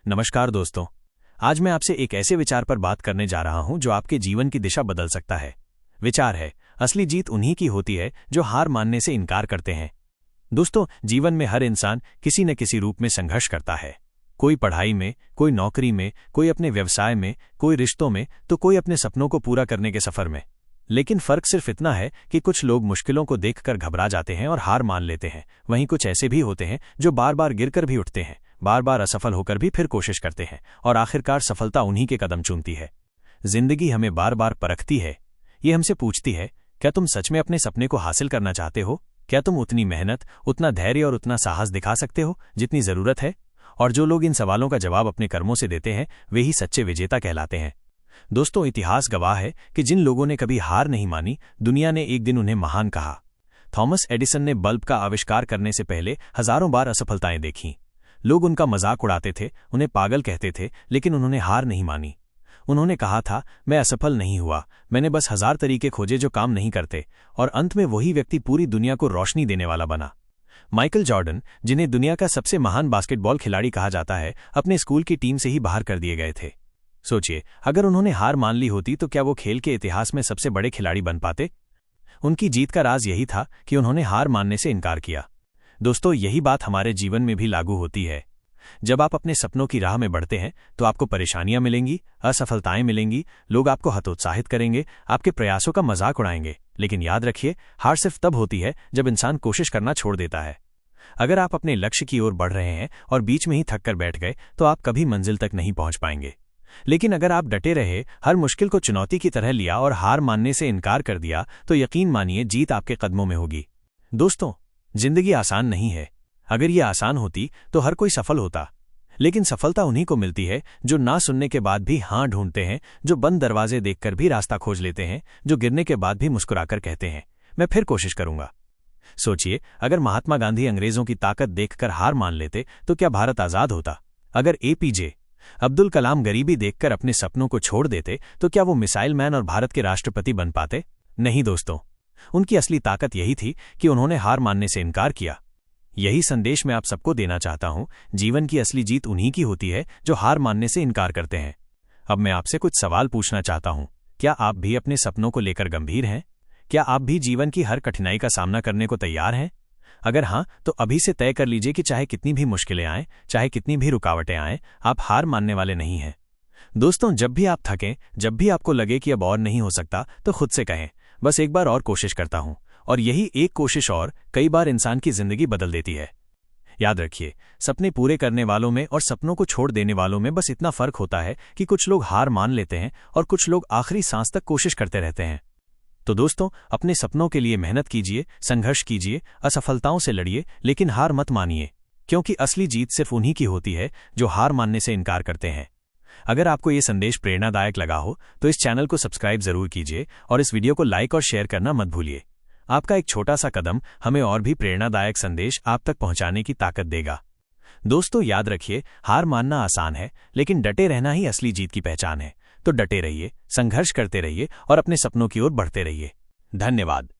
नमस्कार दोस्तों, आज मैं आपसे एक ऐसे विचार पर बात करने जा रहा हूं जो आपके जीवन की दिशा बदल सकता है। विचार है, असली जीत उन्हीं की होती है जो हार मानने से इनकार करते हैं। दोस्तों, जीवन में हर इंसान किसी न किसी रूप में संघर्ष करता है। कोई पढ़ाई में, कोई नौकरी में, कोई अपने व्यवसाय में, कोई रिश्तों में, तो कोई अपने सपनों को पूरा करने के सफर में। लेकिन फर्क सिर्फ इतना है कि कुछ लोग मुश्किलों को देखकर घबरा जाते हैं और हार मान लेते हैं, वहीं कुछ ऐसे भी होते हैं जो बार बार गिरकर भी उठते हैं, बार बार असफल होकर भी फिर कोशिश करते हैं और आखिरकार सफलता उन्हीं के कदम चूमती है। जिंदगी हमें बार बार परखती है। ये हमसे पूछती है, क्या तुम सच में अपने सपने को हासिल करना चाहते हो? क्या तुम उतनी मेहनत, उतना धैर्य और उतना साहस दिखा सकते हो जितनी जरूरत है? और जो लोग इन सवालों का जवाब अपने कर्मों से देते हैं, वे ही सच्चे विजेता कहलाते हैं। दोस्तों, इतिहास गवाह है कि जिन लोगों ने कभी हार नहीं मानी, दुनिया ने एक दिन उन्हें महान कहा। थॉमस एडिसन ने बल्ब का आविष्कार करने से पहले हजारों बार असफलताएं देखीं। लोग उनका मजाक उड़ाते थे, उन्हें पागल कहते थे, लेकिन उन्होंने हार नहीं मानी। उन्होंने कहा था, मैं असफल नहीं हुआ, मैंने बस 1000 तरीके खोजे जो काम नहीं करते, और अंत में वही व्यक्ति पूरी दुनिया को रोशनी देने वाला बना। माइकल जॉर्डन, जिन्हें दुनिया का सबसे महान बास्केटबॉल खिलाड़ी कहा जाता है, अपने स्कूल की टीम से ही बाहर कर दिए गए थे। सोचिए, अगर उन्होंने हार मान ली होती तो क्या वो खेल के इतिहास में सबसे बड़े खिलाड़ी बन पाते? उनकी जीत का राज यही था कि उन्होंने हार मानने से इनकार किया। दोस्तों, यही बात हमारे जीवन में भी लागू होती है। जब आप अपने सपनों की राह में बढ़ते हैं तो आपको परेशानियां मिलेंगी, असफलताएं मिलेंगी, लोग आपको हतोत्साहित करेंगे, आपके प्रयासों का मजाक उड़ाएंगे। लेकिन याद रखिए, हार सिर्फ तब होती है जब इंसान कोशिश करना छोड़ देता है। अगर आप अपने लक्ष्य की ओर बढ़ रहे हैं और बीच में ही थक कर बैठ गए तो आप कभी मंजिल तक नहीं पहुंच पाएंगे। लेकिन अगर आप डटे रहे, हर मुश्किल को चुनौती की तरह लिया और हार मानने से इनकार कर दिया, तो यकीन मानिए जीत आपके कदमों में होगी। दोस्तों, जिंदगी आसान नहीं है। अगर ये आसान होती तो हर कोई सफल होता। लेकिन सफलता उन्हीं को मिलती है जो ना सुनने के बाद भी हाँ ढूंढते हैं, जो बंद दरवाजे देखकर भी रास्ता खोज लेते हैं, जो गिरने के बाद भी मुस्कुराकर कहते हैं, मैं फिर कोशिश करूंगा। सोचिए, अगर महात्मा गांधी अंग्रेजों की ताकत देखकर हार मान लेते तो क्या भारत आजाद होता? अगर एपीजे अब्दुल कलाम गरीबी देखकर अपने सपनों को छोड़ देते तो क्या वो मिसाइल मैन और भारत के राष्ट्रपति बन पाते? नहीं दोस्तों, उनकी असली ताकत यही थी कि उन्होंने हार मानने से इनकार किया। यही संदेश मैं आप सबको देना चाहता हूं। जीवन की असली जीत उन्हीं की होती है जो हार मानने से इनकार करते हैं। अब मैं आपसे कुछ सवाल पूछना चाहता हूं। क्या आप भी अपने सपनों को लेकर गंभीर हैं? क्या आप भी जीवन की हर कठिनाई का सामना करने को तैयार हैं? अगर हां, तो अभी से तय कर लीजिए कि चाहे कितनी भी मुश्किलें आएं, चाहे कितनी भी रुकावटें आएं, आप हार मानने वाले नहीं हैं। दोस्तों, जब भी आप थकें, जब भी आपको लगे कि अब और नहीं हो सकता, तो खुद से कहें, बस एक बार और कोशिश करता हूं। और यही एक कोशिश और कई बार इंसान की जिंदगी बदल देती है। याद रखिए, सपने पूरे करने वालों में और सपनों को छोड़ देने वालों में बस इतना फर्क होता है कि कुछ लोग हार मान लेते हैं और कुछ लोग आखिरी सांस तक कोशिश करते रहते हैं। तो दोस्तों, अपने सपनों के लिए मेहनत कीजिए, संघर्ष कीजिए, असफलताओं से लड़िए, लेकिन हार मत मानिए, क्योंकि असली जीत सिर्फ उन्हीं की होती है जो हार मानने से इनकार करते हैं। अगर आपको ये संदेश प्रेरणादायक लगा हो तो इस चैनल को सब्सक्राइब जरूर कीजिए और इस वीडियो को लाइक और शेयर करना मत भूलिए। आपका एक छोटा सा कदम हमें और भी प्रेरणादायक संदेश आप तक पहुंचाने की ताकत देगा। दोस्तों, याद रखिए, हार मानना आसान है, लेकिन डटे रहना ही असली जीत की पहचान है। तो डटे रहिए, संघर्ष करते रहिए और अपने सपनों की ओर बढ़ते रहिए। धन्यवाद।